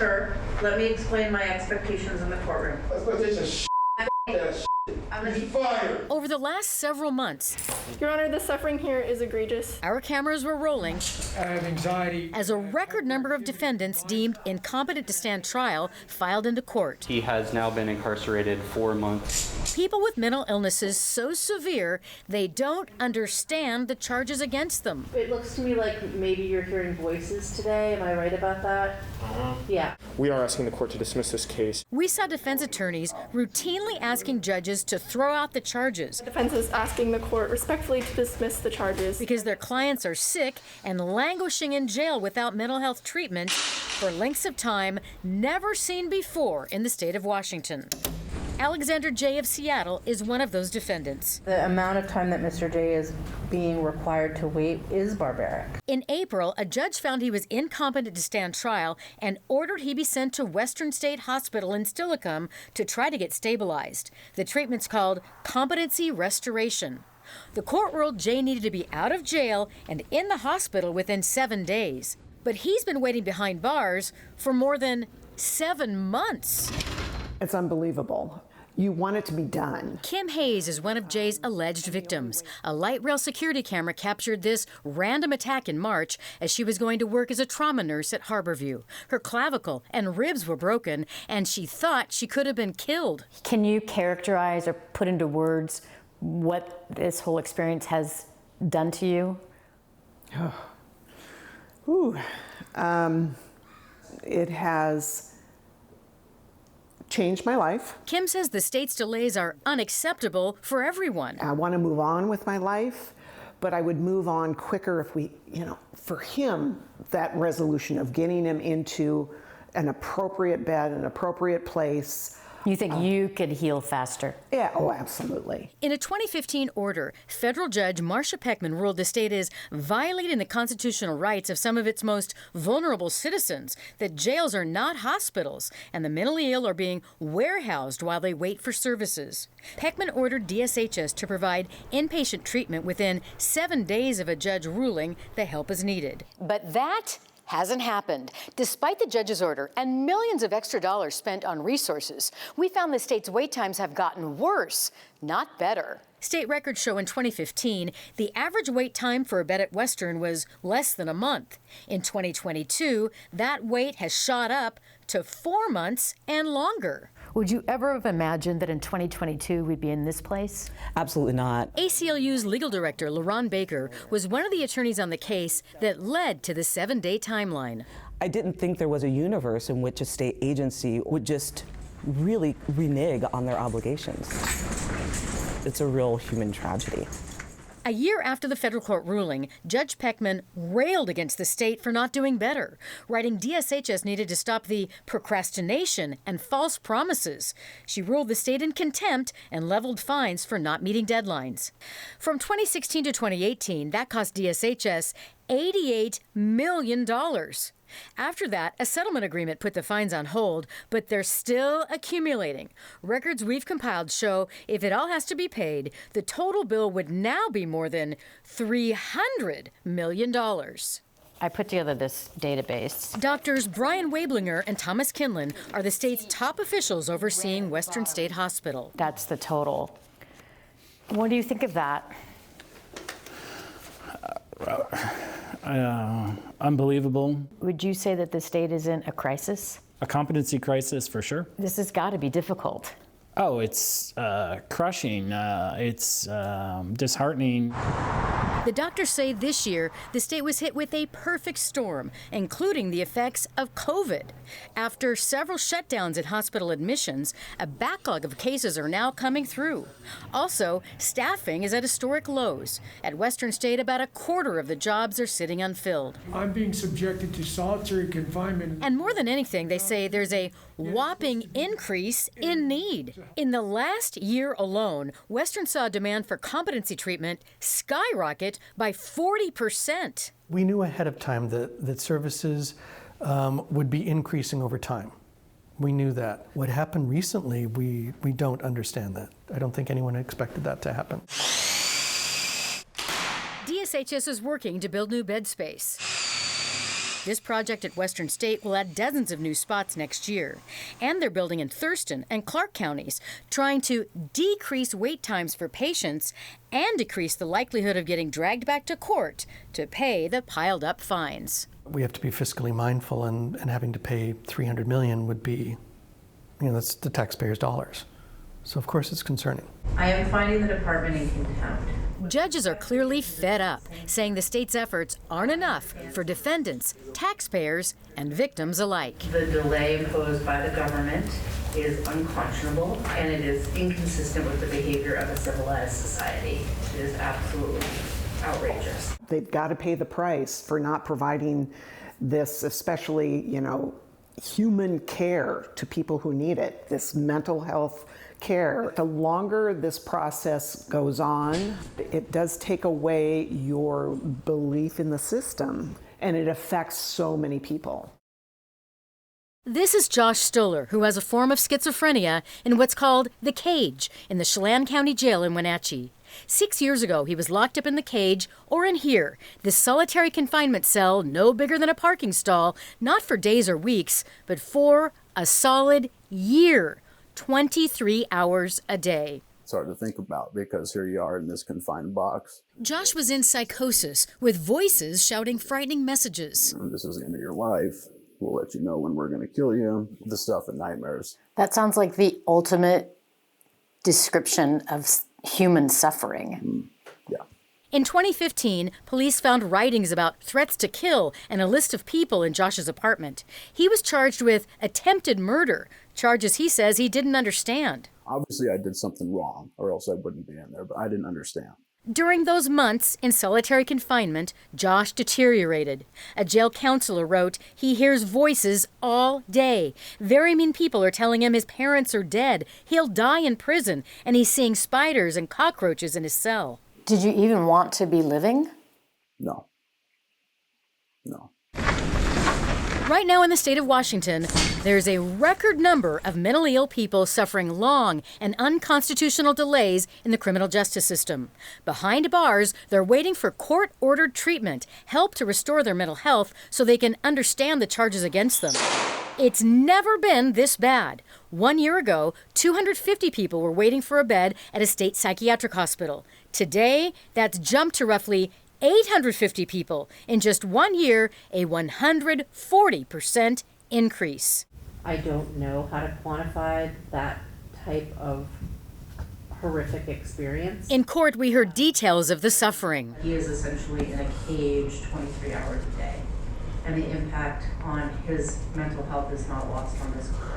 Sir, let me explain my expectations in the courtroom. Expectations, you're fired. Over the last several months, Your Honor, the suffering here is egregious. our cameras were rolling I have anxiety. as a record number of defendants deemed incompetent to stand trial filed into court. He has now been incarcerated 4 months. People with mental illnesses so severe they don't understand the charges against them. It looks to me like maybe you're hearing voices today. Am I right about that? Yeah. We are asking the court to dismiss this case. We saw defense attorneys routinely asking judges to throw out the charges Defense is asking the court respectfully to dismiss the charges. because their clients are sick and languishing in jail without mental health treatment for lengths of time never seen before in the state of Washington. Alexander J. of Seattle is one of those defendants. The amount of time that Mr. J is being required to wait is barbaric. In April, a judge found he was incompetent to stand trial and ordered he be sent to Western State Hospital in Steilacoom to try to get stabilized. The treatment's called competency restoration. The court ruled Jay needed to be out of jail and in the hospital within 7 days. But he's been waiting behind bars for more than 7 months. It's unbelievable. You want it to be done. Kim Hayes is one of Jay's alleged victims. A light rail security camera captured this random attack in March as she was going to work as a trauma nurse at Harborview. Her clavicle and ribs were broken, and she thought she could have been killed. Can you characterize or put into words what this whole experience has done to you? It has changed my life. Kim says the state's delays are unacceptable for everyone. I want to move on with my life, but I would move on quicker if we, for him, that resolution of getting him into an appropriate bed, an appropriate place. You think you could heal faster? Yeah, oh, absolutely. In a 2015 order, federal judge Marsha Peckman ruled the state is violating the constitutional rights of some of its most vulnerable citizens, that jails are not hospitals, and the mentally ill are being warehoused while they wait for services. Peckman ordered DSHS to provide inpatient treatment within 7 days of a judge ruling the help is needed. But that hasn't happened. Despite the judge's order and millions of extra dollars spent on resources, we found the state's wait times have gotten worse, not better. State records show in 2015, the average wait time for a bed at Western was less than a month. In 2022, that wait has shot up to 4 months and longer. Would you ever have imagined that in 2022 we'd be in this place? Absolutely not. ACLU's legal director, LaRon Baker, was one of the attorneys on the case that led to the 7-day timeline. I didn't think there was a universe in which a state agency would just really renege on their obligations. It's a real human tragedy. A year after the federal court ruling, Judge Peckman railed against the state for not doing better, writing DSHS needed to stop the procrastination and false promises. She ruled the state in contempt and leveled fines for not meeting deadlines. From 2016 to 2018, that cost DSHS $88 million. After that, a settlement agreement put the fines on hold, but they're still accumulating. Records we've compiled show if it all has to be paid, the total bill would now be more than $300 million. I put together this database. Doctors Brian Wablinger and Thomas Kinlan are the state's top officials overseeing Western State Hospital. That's the total. What do you think of that? Unbelievable. Would you say that the state is in a crisis? A competency crisis for sure. This has got to be difficult. Oh, it's crushing. It's disheartening. The doctors say this year the state was hit with a perfect storm, including the effects of COVID. After several shutdowns in hospital admissions, a backlog of cases are now coming through. Also, staffing is at historic lows. At Western State, about a quarter of the jobs are sitting unfilled. I'm being subjected to solitary confinement. And more than anything, they say there's a whopping increase in need. In the last year alone, Western saw demand for competency treatment skyrocket by 40%. We knew ahead of time that services would be increasing over time. We knew that. What happened recently, we don't understand that. I don't think anyone expected that to happen. DSHS is working to build new bed space. This project at Western State will add dozens of new spots next year. And they're building in Thurston and Clark counties, trying to decrease wait times for patients and decrease the likelihood of getting dragged back to court to pay the piled up fines. We have to be fiscally mindful, and having to pay $300 million would be, that's the taxpayers' dollars. So of course it's concerning. I am finding the department in contempt. Judges are clearly fed up, saying the state's efforts aren't enough for defendants, taxpayers, and victims alike. The delay imposed by the government is unconscionable, and it is inconsistent with the behavior of a civilized society. It is absolutely outrageous. They've got to pay the price for not providing this, especially, human care to people who need it, this mental health care. The longer this process goes on, it does take away your belief in the system, and it affects so many people. This is Josh Stoller, who has a form of schizophrenia in what's called the cage in the Chelan County Jail in Wenatchee. 6 years ago, he was locked up in the cage, or in here, this solitary confinement cell no bigger than a parking stall, not for days or weeks, but for a solid year, 23 hours a day. It's hard to think about because here you are in this confined box. Josh was in psychosis, with voices shouting frightening messages. This is the end of your life. We'll let you know when we're going to kill you. The stuff and nightmares. That sounds like the ultimate description of human suffering. Yeah. In 2015, police found writings about threats to kill and a list of people in Josh's apartment. He was charged with attempted murder, charges he says he didn't understand. Obviously, I did something wrong, or else I wouldn't be in there, but I didn't understand. During those months in solitary confinement, Josh deteriorated. A jail counselor wrote he hears voices all day. Very mean people are telling him his parents are dead, he'll die in prison, and he's seeing spiders and cockroaches in his cell. Did you even want to be living? No. No. Right now in the state of Washington, there's a record number of mentally ill people suffering long and unconstitutional delays in the criminal justice system. Behind bars, they're waiting for court-ordered treatment, help to restore their mental health so they can understand the charges against them. It's never been this bad. 1 year ago, 250 people were waiting for a bed at a state psychiatric hospital. Today, that's jumped to roughly 850 people. In just 1 year, a 140% increase. I don't know how to quantify that type of horrific experience. In court, we heard details of the suffering. He is essentially in a cage 23 hours a day, and the impact on his mental health is not lost on this court.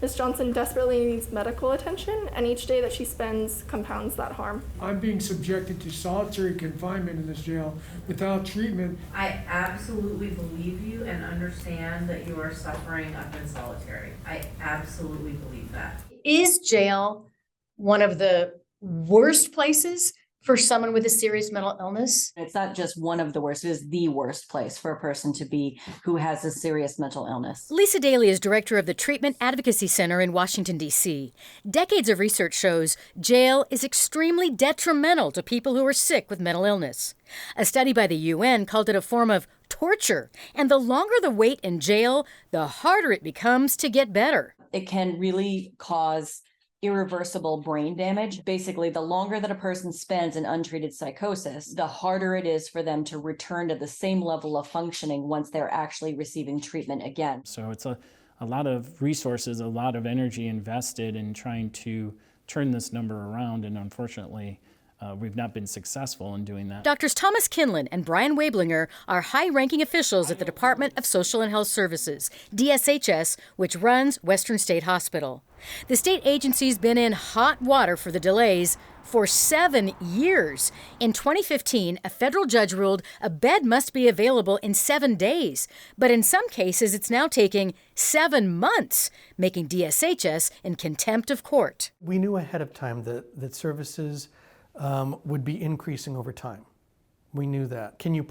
Ms. Johnson desperately needs medical attention, and each day that she spends compounds that harm. I'm being subjected to solitary confinement in this jail without treatment. I absolutely believe you and understand that you are suffering up in solitary. I absolutely believe that. Is jail one of the worst places for someone with a serious mental illness? It's not just one of the worst, it is the worst place for a person to be who has a serious mental illness. Lisa Daly is director of the Treatment Advocacy Center in Washington, D.C. Decades of research shows jail is extremely detrimental to people who are sick with mental illness. A study by the UN called it a form of torture, and the longer the wait in jail, the harder it becomes to get better. It can really cause irreversible brain damage. Basically, the longer that a person spends in untreated psychosis, the harder it is for them to return to the same level of functioning once they're actually receiving treatment again. So it's a lot of resources, a lot of energy invested in trying to turn this number around, and unfortunately, we've not been successful in doing that. Doctors Thomas Kinlan and Brian Wablinger are high-ranking officials at the Department of Social and Health Services, DSHS, which runs Western State Hospital. The state agency's been in hot water for the delays for 7 years. In 2015, a federal judge ruled a bed must be available in 7 days. But in some cases, it's now taking 7 months, making DSHS in contempt of court. We knew ahead of time that services would be increasing over time. We knew that. Can you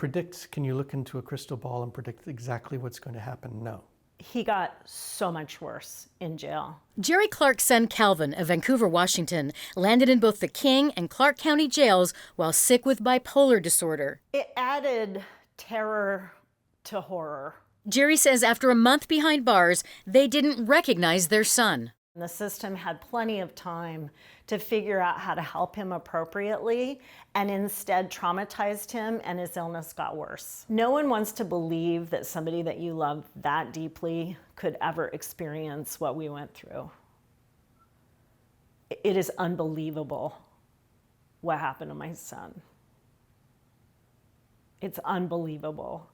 look into a crystal ball and predict exactly what's going to happen? No. He got so much worse in jail. Jerry Clark's son Calvin of Vancouver, Washington, landed in both the King and Clark County jails while sick with bipolar disorder. It added terror to horror Jerry says after a month behind bars, they didn't recognize their son. The system had plenty of time to figure out how to help him appropriately and instead traumatized him and his illness got worse. No one wants to believe that somebody that you love that deeply could ever experience what we went through. It is unbelievable what happened to my son. It's unbelievable.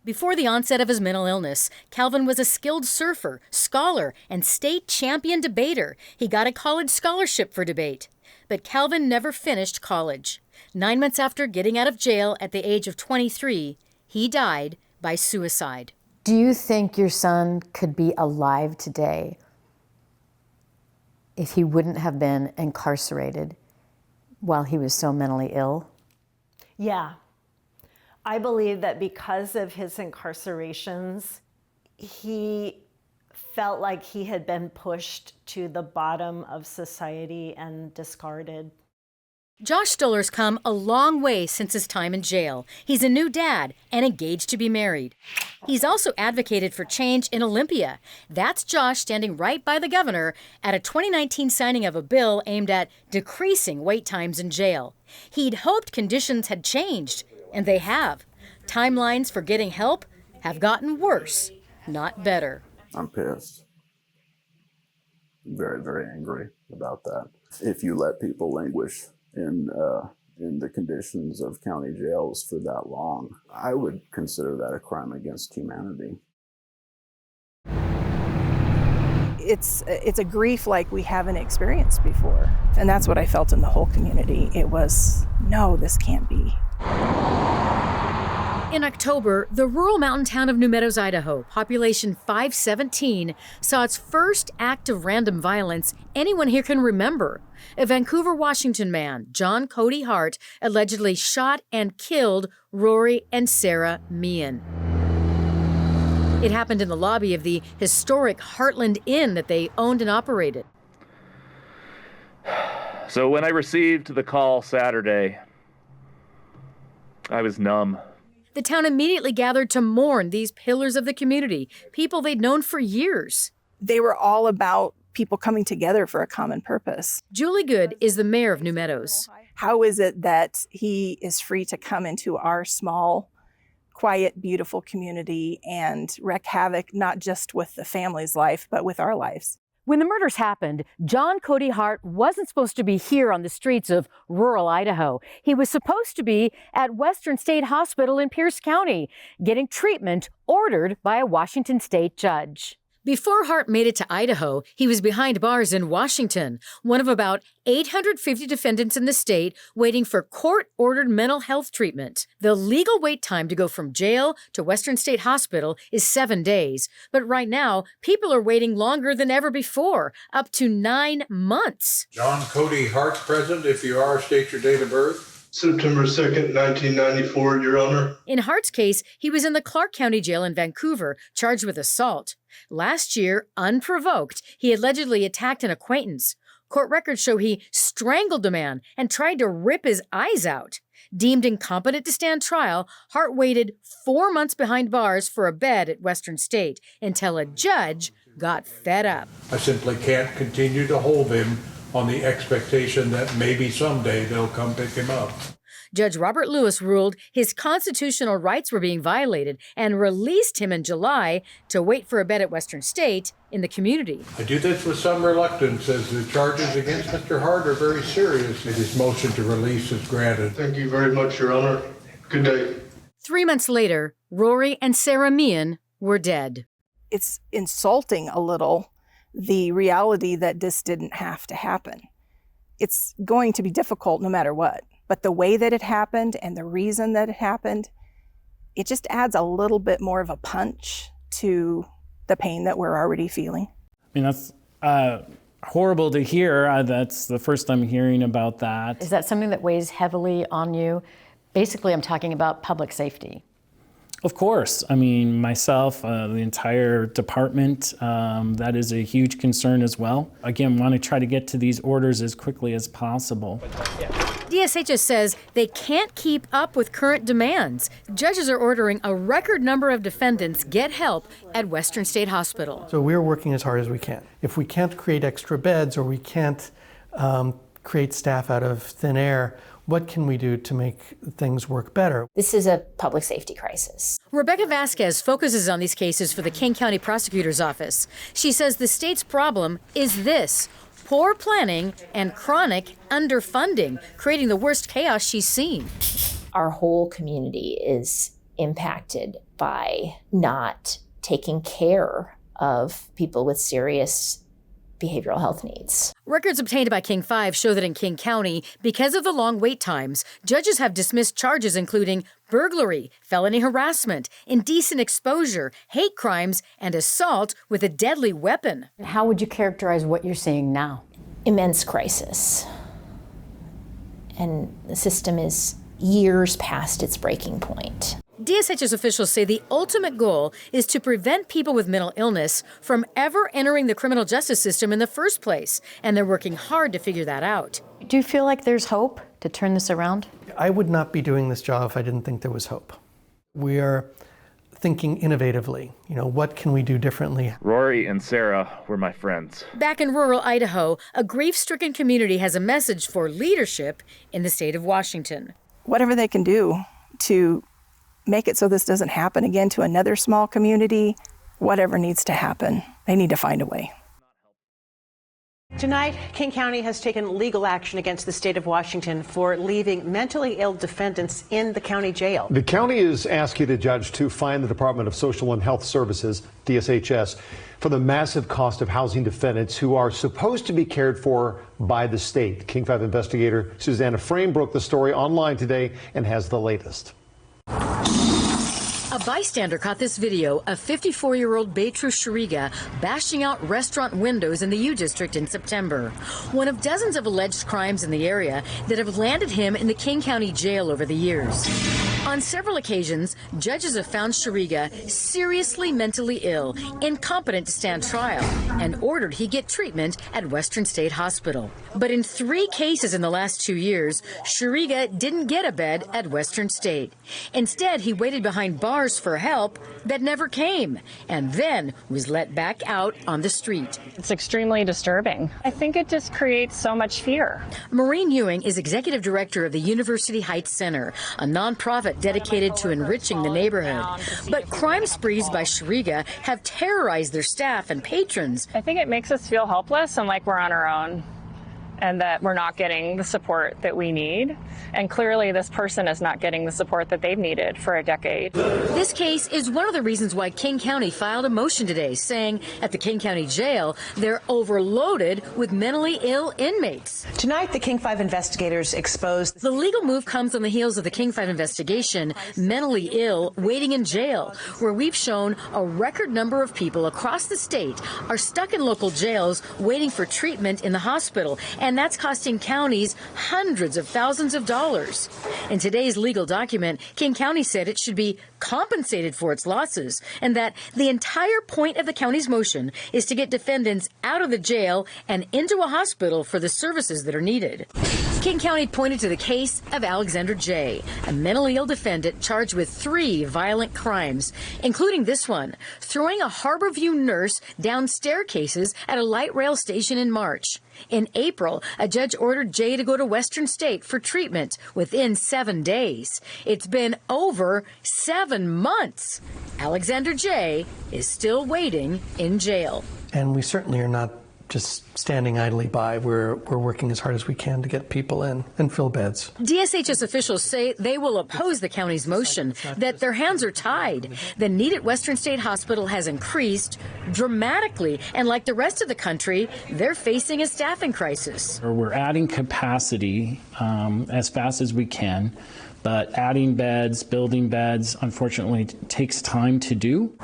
Before the onset of his mental illness, Calvin was a skilled surfer, scholar, and state champion debater. He got a college scholarship for debate. But Calvin never finished college. 9 months after getting out of jail at the age of 23, he died by suicide. Do you think your son could be alive today if he wouldn't have been incarcerated while he was so mentally ill? Yeah. I believe that because of his incarcerations, he felt like he had been pushed to the bottom of society and discarded. Josh Stoller's come a long way since his time in jail. He's a new dad and engaged to be married. He's also advocated for change in Olympia. That's Josh standing right by the governor at a 2019 signing of a bill aimed at decreasing wait times in jail. He'd hoped conditions had changed, and they have. Timelines for getting help have gotten worse, not better. I'm pissed. Very, very angry about that. If you let people languish in the conditions of county jails for that long, I would consider that a crime against humanity. It's a grief like we haven't experienced before. And that's what I felt in the whole community. It was, no, this can't be. In October, the rural mountain town of New Meadows, Idaho, population 517, saw its first act of random violence anyone here can remember. A Vancouver, Washington man, John Cody Hart, allegedly shot and killed Rory and Sarah Meehan. It happened in the lobby of the historic Heartland Inn that they owned and operated. So when I received the call Saturday, I was numb. The town immediately gathered to mourn these pillars of the community, people they'd known for years. They were all about people coming together for a common purpose. Julie Good is the mayor of New Meadows. How is it that he is free to come into our small, quiet, beautiful community and wreak havoc, not just with the family's life, but with our lives? When the murders happened, John Cody Hart wasn't supposed to be here on the streets of rural Idaho. He was supposed to be at Western State Hospital in Pierce County, getting treatment ordered by a Washington state judge. Before Hart made it to Idaho, he was behind bars in Washington, one of about 850 defendants in the state waiting for court-ordered mental health treatment. The legal wait time to go from jail to Western State Hospital is 7 days. But right now, people are waiting longer than ever before, up to 9 months. John Cody Hart present. If you are, state your date of birth. September 2nd, 1994, Your Honor. In Hart's case, he was in the Clark County Jail in Vancouver, charged with assault. Last year, unprovoked, he allegedly attacked an acquaintance. Court records show he strangled the man and tried to rip his eyes out. Deemed incompetent to stand trial, Hart waited 4 months behind bars for a bed at Western State until a judge got fed up. I simply can't continue to hold him on the expectation that maybe someday they'll come pick him up. Judge Robert Lewis ruled his constitutional rights were being violated and released him in July to wait for a bed at Western State in the community. I do this with some reluctance as the charges against Mr. Hart are very serious and his motion to release is granted. Thank you very much, Your Honor. Good day. 3 months later, Rory and Sarah Meehan were dead. It's insulting a little, the reality that this didn't have to happen. It's going to be difficult no matter what. But the way that it happened and the reason that it happened, it just adds a little bit more of a punch to the pain that we're already feeling. I mean, that's horrible to hear. That's the first I'm hearing about that. Is that something that weighs heavily on you? Basically, I'm talking about public safety. Of course. I mean, myself, the entire department, that is a huge concern as well. Again, want to try to get to these orders as quickly as possible. DSHS says they can't keep up with current demands. Judges are ordering a record number of defendants get help at Western State Hospital. So we're working as hard as we can. If we can't create extra beds or we can't create staff out of thin air, what can we do to make things work better? This is a public safety crisis. Rebecca Vasquez focuses on these cases for the King County Prosecutor's Office. She says the state's problem is this: poor planning and chronic underfunding, creating the worst chaos she's seen. Our whole community is impacted by not taking care of people with serious behavioral health needs. Records obtained by King 5 show that in King County, because of the long wait times, judges have dismissed charges including burglary, felony harassment, indecent exposure, hate crimes, and assault with a deadly weapon. How would you characterize what you're seeing now? Immense crisis. And the system is years past its breaking point. DSHS officials say the ultimate goal is to prevent people with mental illness from ever entering the criminal justice system in the first place, and they're working hard to figure that out. Do you feel like there's hope to turn this around? I would not be doing this job if I didn't think there was hope. We are thinking innovatively. What can we do differently? Rory and Sarah were my friends. Back in rural Idaho, a grief-stricken community has a message for leadership in the state of Washington. Whatever they can do to make it so this doesn't happen again to another small community, whatever needs to happen, they need to find a way. Tonight, King County has taken legal action against the state of Washington for leaving mentally ill defendants in the county jail. The county is asking the judge to fine the Department of Social and Health Services, DSHS, for the massive cost of housing defendants who are supposed to be cared for by the state. King 5 investigator Susanna Frame broke the story online today and has the latest. A bystander caught this video of 54-year-old Beatrice Shariga bashing out restaurant windows in the U District in September. One of dozens of alleged crimes in the area that have landed him in the King County Jail over the years. On several occasions, judges have found Shariga seriously mentally ill, incompetent to stand trial, and ordered he get treatment at Western State Hospital. But in 3 cases in the last 2 years, Shariga didn't get a bed at Western State. Instead, he waited behind bars for help that never came, and then was let back out on the street. It's extremely disturbing. I think it just creates so much fear. Maureen Ewing is executive director of the University Heights Center, a nonprofit dedicated to enriching the neighborhood. But crime sprees by Shariga have terrorized their staff and patrons. I think it makes us feel helpless and like we're on our own, and that we're not getting the support that we need. And clearly this person is not getting the support that they've needed for a decade. This case is one of the reasons why King County filed a motion today saying at the King County Jail they're overloaded with mentally ill inmates. Tonight, the King 5 investigators exposed. The legal move comes on the heels of the King 5 investigation, Mentally Ill Waiting in Jail, where we've shown a record number of people across the state are stuck in local jails waiting for treatment in the hospital. And that's costing counties hundreds of thousands of dollars. In today's legal document, King County said it should be compensated for its losses, and that the entire point of the county's motion is to get defendants out of the jail and into a hospital for the services that are needed. King County pointed to the case of Alexander J., a mentally ill defendant charged with 3 violent crimes, including this one, throwing a Harborview nurse down staircases at a light rail station in March. In April, a judge ordered Jay to go to Western State for treatment within 7 days. It's been over 7 months. Alexander J. is still waiting in jail. And we certainly are not just standing idly by. We're working as hard as we can to get people in and fill beds. DSHS officials say they will oppose the county's motion, that their hands are tied. The need at Western State Hospital has increased dramatically, and like the rest of the country, they're facing a staffing crisis. We're adding capacity as fast as we can, but adding beds, building beds, unfortunately, takes time to do.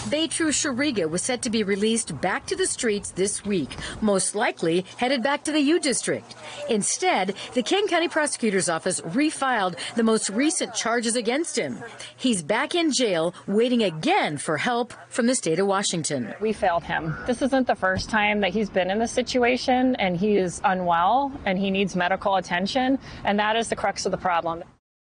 Betru Shariga was set to be released back to the streets this week, most likely headed back to the U District. Instead, the King County Prosecutor's Office refiled the most recent charges against him. He's back in jail, waiting again for help from the state of Washington. We failed him. This isn't the first time that he's been in this situation, and he is unwell and he needs medical attention, and that is the crux of the problem.